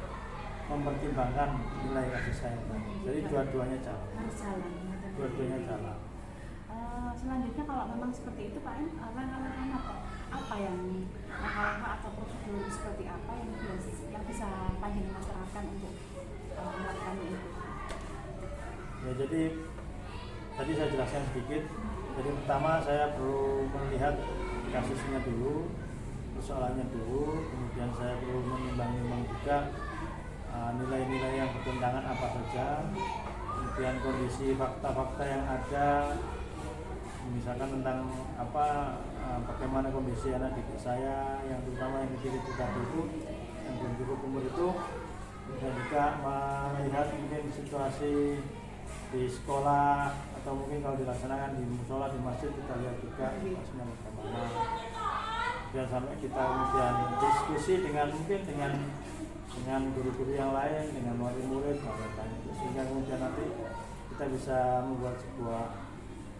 mempertimbangkan nilai kasih sayang. Jadi dua-duanya jalan. Harus jalan. Dua-duanya jalan. Selanjutnya kalau memang seperti itu Pak En, langkah-langkah apa yang langkah-langkah atau prosedur seperti apa yang bisa panjenengan terapkan untuk melakukan itu? Ya, jadi tadi saya jelaskan sedikit. Jadi pertama saya perlu melihat kasusnya dulu, persoalannya dulu, kemudian saya perlu menimbang-nimbang juga nilai-nilai yang bertentangan apa saja, kemudian kondisi fakta-fakta yang ada, misalkan tentang bagaimana kondisi anak didik saya, yang terutama yang kecil itu tadi itu, yang belum cukup umur itu, dan juga melihat mungkin situasi di sekolah atau mungkin kalau dilaksanakan di musola di masjid, kita lihat juga situasinya bagaimana. Dan sampai kita kemudian diskusi dengan guru-guru yang lain, dengan murid-murid, sehingga kemudian nanti kita bisa membuat sebuah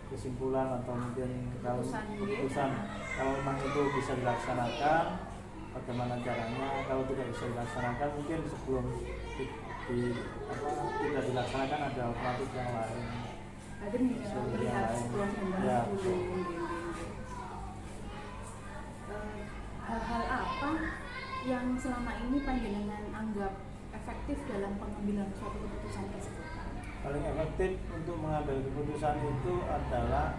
kesimpulan atau mungkin kalau keputusan kalau memang itu bisa dilaksanakan, bagaimana caranya. Kalau tidak bisa dilaksanakan, mungkin sebelum tidak dilaksanakan ada alternatif yang lain. Ada melihat situasi yang dulu. Hal-hal apa yang selama ini panjenengan anggap efektif dalam pengambilan suatu keputusan tersebut? Paling efektif untuk mengambil keputusan itu adalah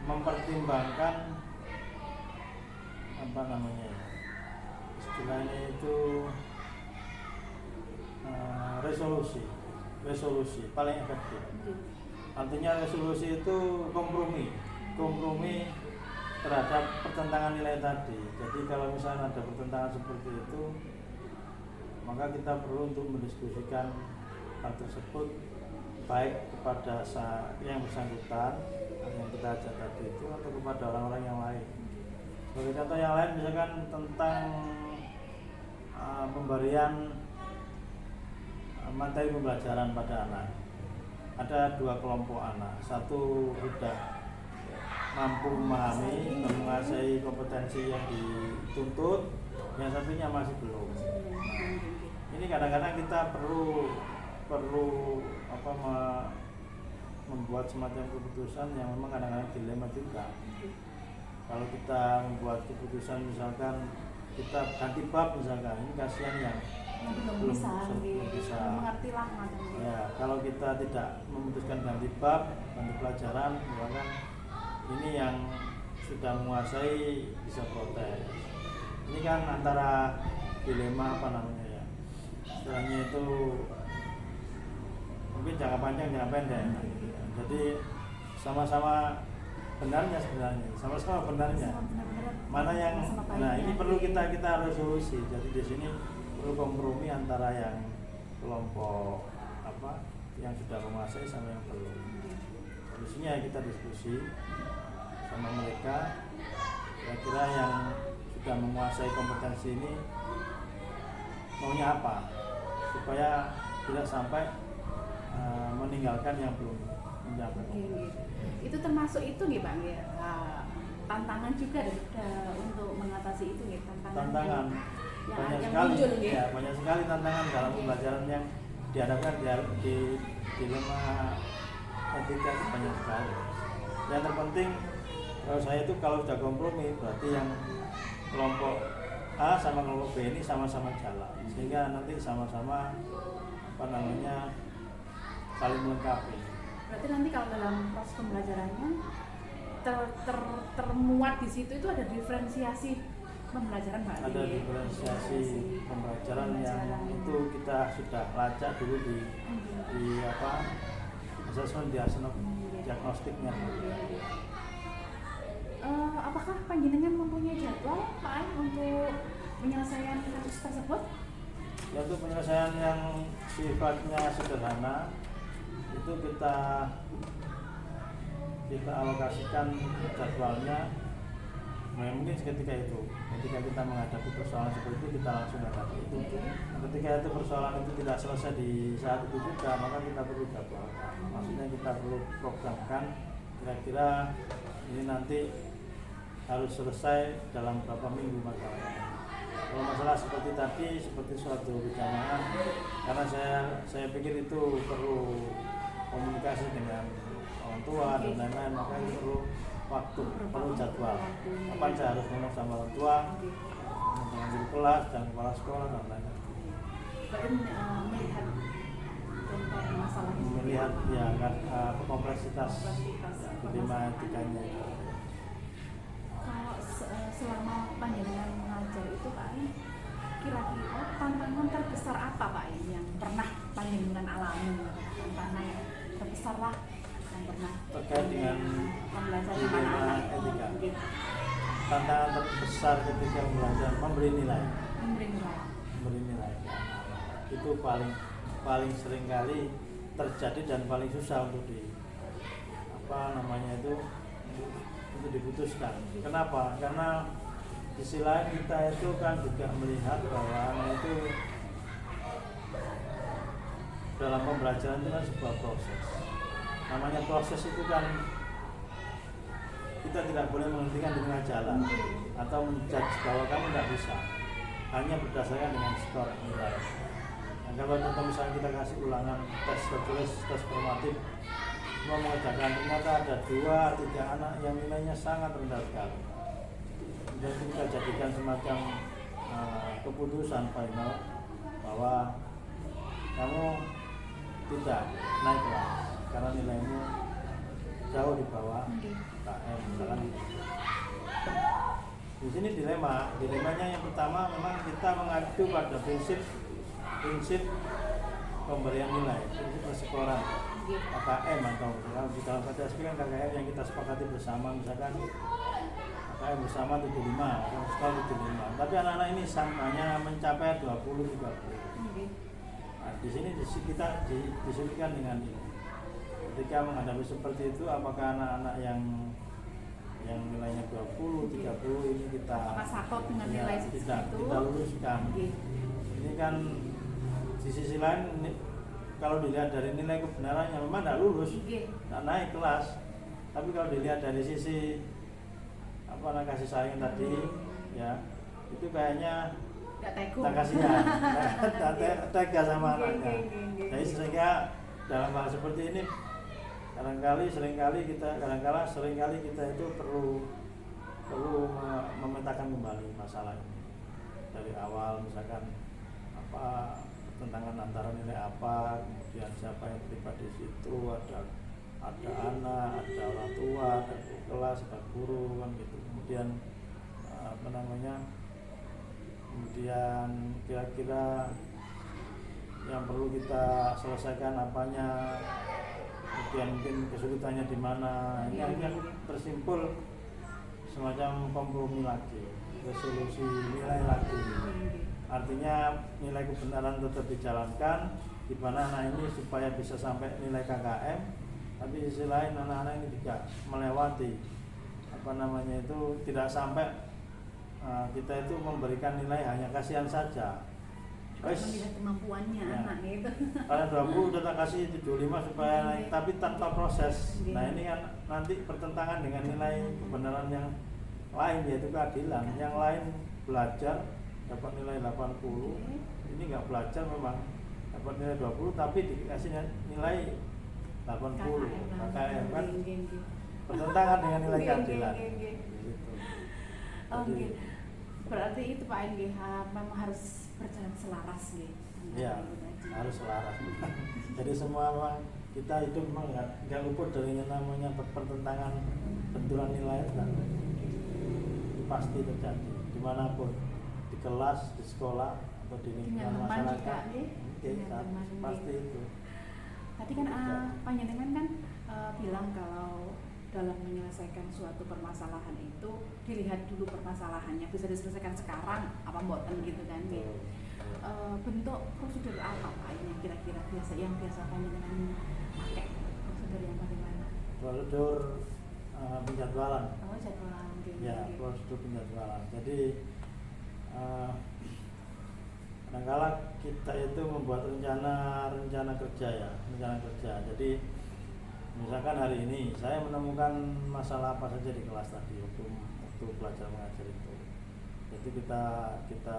mempertimbangkan istilahnya itu resolusi paling efektif. Artinya resolusi itu kompromi terhadap pertentangan nilai tadi. Jadi kalau misalnya ada pertentangan seperti itu, maka kita perlu untuk mendiskusikan hal tersebut baik kepada yang bersangkutan yang kita ajak tadi itu atau kepada orang-orang yang lain. Sebagai contoh yang lain misalkan tentang pemberian materi pembelajaran pada anak. Ada dua kelompok anak, satu sudah mampu memahami, menguasai kompetensi yang dituntut, yang satunya masih belum. Ini kadang-kadang kita perlu membuat semacam keputusan yang memang kadang-kadang dilema juga. Kalau kita membuat keputusan misalkan kita ganti bab misalkan, ini kasihan yang belum bisa mengertilah materi. Ya, kalau kita tidak memutuskan ganti bab, ganti pelajaran, misalkan ini yang sudah menguasai bisa protes. Ini kan antara dilema istilahnya itu mungkin jangka panjang jangka pendek. Jadi sama-sama benarnya sebenarnya, sama-sama benarnya. Mana yang ini perlu kita resolusi. Jadi di sini perlu kompromi antara yang kelompok yang sudah menguasai sama yang belum. Solusinya kita diskusi sama mereka, kira-kira yang sudah menguasai kompetensi ini maunya apa, supaya tidak sampai meninggalkan yang belum menjabat. Itu termasuk itu nih Bang ya, tantangan juga untuk mengatasi itu nih, tantangan banyak yang sekali muncul, ya, banyak sekali tantangan dalam pembelajaran yang dihadapkan di dilema etika, banyak sekali. Yang terpenting kalau saya itu kalau sudah kompromi berarti yang kelompok A sama kelompok B ini sama-sama jalan, sehingga nanti sama-sama saling melengkapi. Berarti nanti kalau dalam proses pembelajarannya termuat di situ itu ada diferensiasi pembelajaran Pak. Ada diferensiasi pembelajaran yang itu kita sudah lacak dulu di asesmen diagnostiknya. Apakah panjenengan mempunyai jadwal Pak Ain untuk penyelesaian kasus tersebut? Ya, untuk penyelesaian yang sifatnya sederhana itu kita alokasikan jadwalnya. Mungkin ketika kita menghadapi persoalan seperti itu, kita langsung hadapi itu. Ketika itu persoalan itu tidak selesai di saat itu juga, maka kita perlu jadwal. Maksudnya kita perlu programkan kira-kira ini nanti harus selesai dalam berapa minggu masalahnya. Kalau masalah seperti tadi, seperti suatu kejangan, karena saya pikir itu perlu komunikasi dengan orang tua dan lain-lain, maka itu perlu waktu, perlu jadwal. Kapan saya harus ngomong sama orang tua, dengan guru kelas dan kepala sekolah dan lain-lain. Berarti melihat contoh masalahnya. Melihat ya kan kompleksitas problematikanya. Kalau selama panjenengan mengajar itu Pak Ain, kira-kira tantangan terbesar apa Pak Ain yang pernah panjenengan alami? Tantangan yang terbesar lah yang pernah terkait dengan pembelajaran dilema anak-anak. etika. Tantangan terbesar ketika belajar memberi nilai. Memberi nilai. Itu paling sering kali terjadi dan paling susah untuk untuk diputuskan. Kenapa? Karena di sisi lain kita itu kan juga melihat bahwa anak itu dalam pembelajaran itu kan sebuah proses. Namanya proses itu kan kita tidak boleh menghentikan di tengah jalan atau menjudge bahwa kamu tidak bisa hanya berdasarkan dengan skor nilai. Nah, kalau contoh misalnya kita kasih ulangan tes tertulis, tes formatif, semua mengerjakan, ternyata ada 2-3 anak yang nilainya sangat rendah sekali. Dan kita jadikan semacam keputusan final bahwa kamu tidak naik kelas karena nilaimu jauh di bawah KM misalkan. Di sini dilemanya yang pertama memang kita mengacu pada prinsip pemberian nilai, prinsip persekoran KKM atau di dalam KTSP kan KKM yang kita sepakati bersama, misalkan KKM bersama 75, skor 75. Tapi anak-anak ini hanya mencapai 20-30. Nah, di sini kita disulikan dengan ini. Ketika menghadapi seperti itu, apakah anak-anak yang nilainya 20, 30 ini kita sakot dengan nilai kita luluskan. Ini kan di sisi lain kalau dilihat dari nilai kebenarannya memang tidak lulus, tidak naik kelas. Tapi kalau dilihat dari sisi kasih sayang tadi, ya itu kayaknya tak kasihan, tak tega sama anaknya. Jadi sehingga dalam hal seperti ini seringkali kita itu perlu memetakan kembali masalah ini dari awal, misalkan pertentangan antara nilai apa, kemudian siapa yang terlibat di situ, ada anak, ada orang tua, ada kelas, ada guru kan gitu. Kemudian kemudian kira-kira yang perlu kita selesaikan apanya, kemudian mungkin kesulitannya di mana. Ini yang tersimpul semacam kompromi lagi, resolusi nilai lagi. Artinya nilai kebenaran tetap dijalankan, di mana anak ini supaya bisa sampai nilai KKM, tapi di sisi lain anak-anak ini juga melewati tidak sampai kita itu memberikan nilai hanya kasihan saja. Melihat kemampuannya ya. Anak itu. Kalau 20 udah tak kasih 75 supaya naik, tapi tanpa proses. Nah ini kan nanti bertentangan dengan nilai kebenaran yang lain, yaitu keadilan. Yang lain belajar dapat nilai 80, ini nggak belajar memang dapat nilai 20 tapi dikasih nilai 80 KKM kan bertentangan dengan nilai keadilan. Oke. Berarti itu Pak NGH memang harus berjalan selaras gitu. Iya, harus selaras. Jadi semua memang kita hidup memang nggak luput dari yang namanya pertentangan benturan nilai itu pasti terjadi dimanapun, di kelas, di sekolah atau di lingkungan masyarakat. Pasti itu. Tadi kan panjenengan kan bilang kalau dalam menyelesaikan suatu permasalahan itu dilihat dulu permasalahannya bisa diselesaikan sekarang apa mboten gitu kan gitu. Bentuk prosedur apa Pak yang kira-kira yang biasa panjenengan pakai, prosedur yang bagaimana? Prosedur penjadwalan. Oh, jadwalan gitu. Ya, prosedur penjadwalan. Jadi kadang-kala kita itu membuat rencana kerja. Jadi misalkan hari ini saya menemukan masalah apa saja di kelas tadi waktu belajar mengajar itu. Jadi kita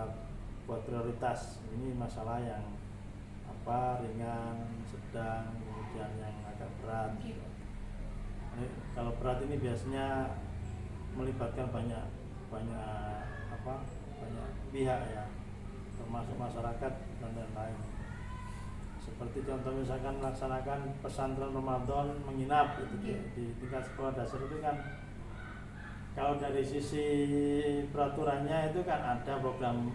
buat prioritas, ini masalah yang ringan, sedang, kemudian yang agak berat. Ini, kalau berat ini biasanya melibatkan banyak pihak ya, termasuk masyarakat dan lain-lain. Seperti contoh misalkan melaksanakan pesantren Ramadan menginap itu di tingkat sekolah dasar itu kan, kalau dari sisi peraturannya itu kan ada program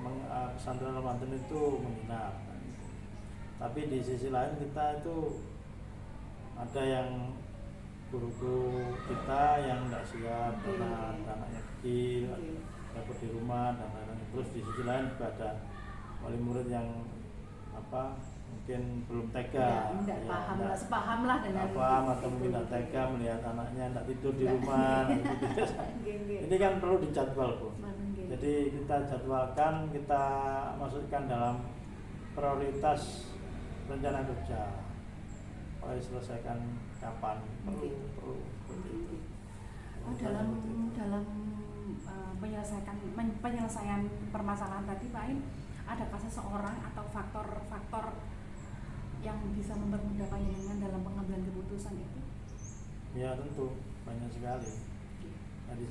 pesantren Ramadan itu menginap kan. Tapi di sisi lain kita itu ada yang guru-guru kita yang tidak siap karena anaknya kecil, dapat di rumah dan lain-lain. Terus di sisi lain juga ada wali murid yang mungkin belum tega, sepaham lah dengan atau mungkin tidak tega melihat anaknya tidak tidur di rumah. Ini kan perlu dijadwal Bu. Jadi kita jadwalkan, kita masukkan dalam prioritas rencana kerja. Mulai selesaikan kapan perlu. Dalam penyelesaian permasalahan tadi Pak In, adakah seseorang atau faktor-faktor yang bisa mempermudah panjenengan dalam pengambilan keputusan itu? Ya tentu banyak sekali. Nah, di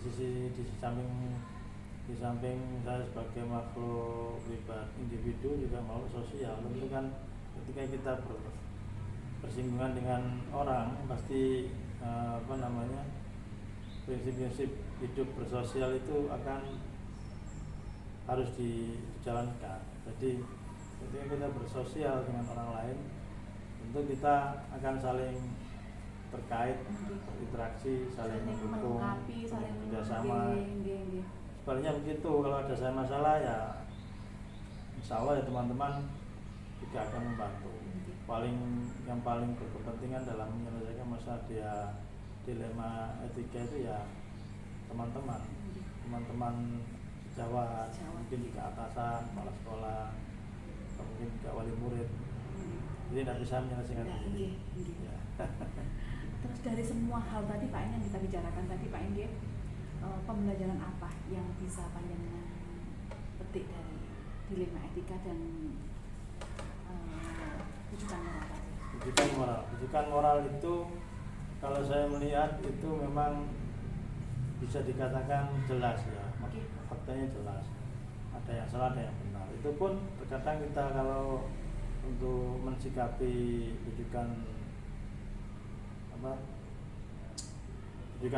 samping saya sebagai makhluk pribadi individu juga makhluk sosial. Tentu kan ketika kita bersinggungan dengan orang pasti prinsip-prinsip hidup bersosial itu akan harus dijalankan. Jadi ketika kita bersosial dengan orang lain, tentu kita akan saling terkait, berinteraksi, saling mendukung, saling bekerjasama. Sebenarnya begitu, kalau ada saya masalah ya insya Allah ya teman-teman juga akan membantu. Yang paling berkepentingan dalam menyelesaikan masalah dilema etika itu ya teman-teman Jawa, mungkin juga atasan, kepala sekolah, atau mungkin juga wali murid. Jadi tidak bisa menyelesaikan ini. Ya. Terus dari semua hal tadi Pak In yang kita bicarakan tadi Pak In, pembelajaran apa yang bisa panjenengan petik dari dilema etika dan rujukan moral tadi? Rujukan moral itu kalau saya melihat itu memang bisa dikatakan jelas ya. Faktanya jelas, ada yang salah ada yang benar. Itu pun terkadang kita kalau untuk mensikapi rujukan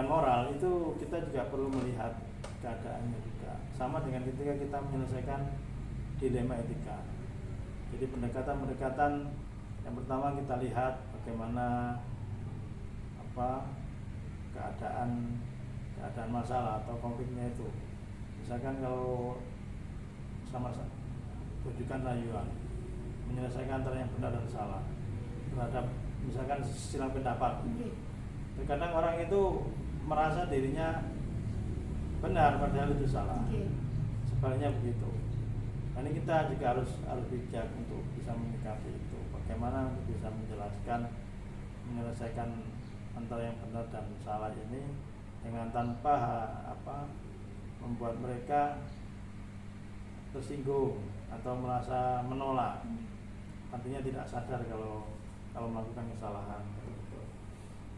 moral itu kita juga perlu melihat keadaannya juga. Sama dengan ketika kita menyelesaikan dilema etika. Jadi pendekatan yang pertama kita lihat bagaimana keadaan masalah atau konfliknya itu. Misalkan kalau sama-sama rujukan rayuan menyelesaikan antara yang benar dan salah terhadap misalkan silang pendapat. Terkadang orang itu merasa dirinya benar padahal itu salah. Sebaliknya begitu. Nah, ini kita juga harus bijak untuk bisa menyikapi itu. Bagaimana untuk bisa menjelaskan menyelesaikan antara yang benar dan salah ini dengan tanpa membuat mereka tersinggung atau merasa menolak, artinya tidak sadar kalau melakukan kesalahan.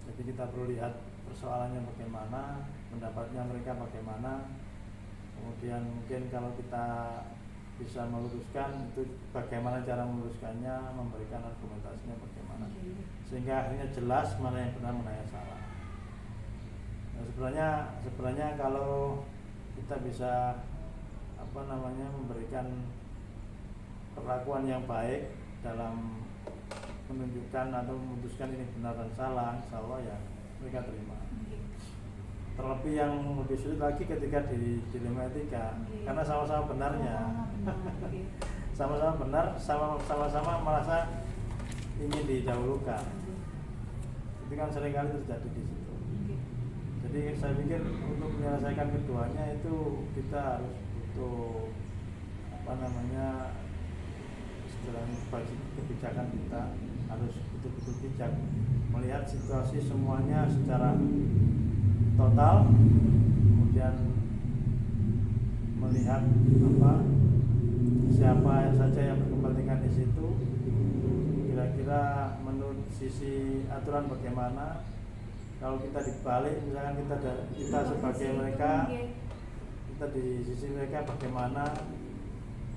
Jadi kita perlu lihat persoalannya bagaimana, pendapatnya mereka bagaimana, kemudian mungkin kalau kita bisa meluruskan itu bagaimana cara meluruskannya, memberikan argumentasinya bagaimana, sehingga akhirnya jelas mana yang benar mana yang salah. Nah, sebenarnya kalau kita bisa memberikan perlakuan yang baik dalam menunjukkan atau memutuskan ini benar dan salah, insya Allah ya mereka terima. Terlebih yang lebih sulit lagi ketika di dilema etika, karena sama-sama benarnya, sama-sama benar, sama-sama merasa ingin didahulukan. Itu kan seringkali terjadi di situ. Jadi saya pikir untuk menyelesaikan keduanya itu kita harus butuh istilahnya bagi kebijakan kita harus betul-betul bijak melihat situasi semuanya secara total, kemudian melihat siapa saja yang berkepentingan di situ, kira-kira menurut sisi aturan bagaimana. Kalau kita dibalik, misalkan kita sebagai mereka, kita di sisi mereka bagaimana,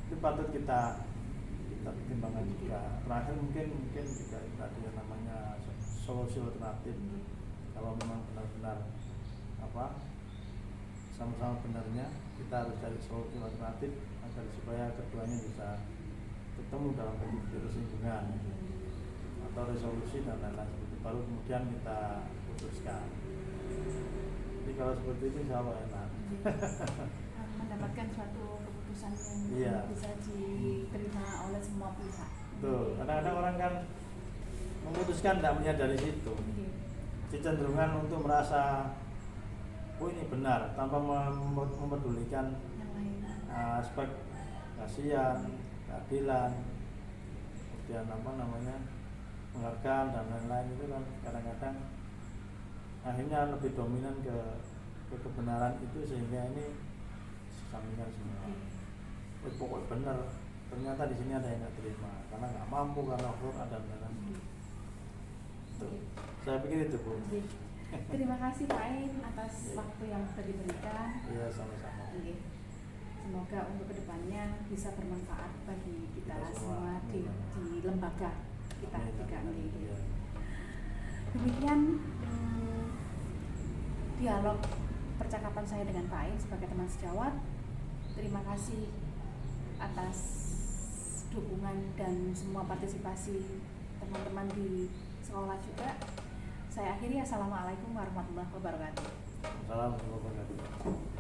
itu patut kita pertimbangkan juga. Terakhir mungkin juga tadi yang namanya solusi alternatif. Kalau memang benar-benar sama-sama benarnya, kita harus cari solusi alternatif agar supaya keduanya bisa ketemu dalam bentuk keseimbangan atau resolusi dan lain-lain seperti itu. Baru kemudian kita putuskan. Jadi kalau seperti itu insya Allah enak. Mendapatkan suatu keputusan yang bisa diterima oleh semua pihak. Tuh, kadang-kadang orang kan memutuskan tidak melihat dari situ. Kecenderungan untuk merasa ini benar tanpa mempedulikan aspek kasihan, keadilan, kemudian penghargaan dan lain-lain, itu kan kadang-kadang akhirnya lebih dominan ke kebenaran itu, sehingga ini sampingan semua. Pokoknya benar, ternyata di sini ada yang nggak terima karena nggak mampu, karena Quran dan lain-lain. Saya pikir itu, Bu. Terima kasih Pak Ain atas waktu yang sudah diberikan. Iya, sama-sama. Semoga untuk kedepannya bisa bermanfaat bagi kita semua di lembaga kita juga. Demikian dialog percakapan saya dengan Pak Ain sebagai teman sejawat. Terima kasih atas dukungan dan semua partisipasi teman-teman di sekolah juga. Saya akhiri, assalamualaikum warahmatullahi wabarakatuh. Assalamualaikum warahmatullahi wabarakatuh.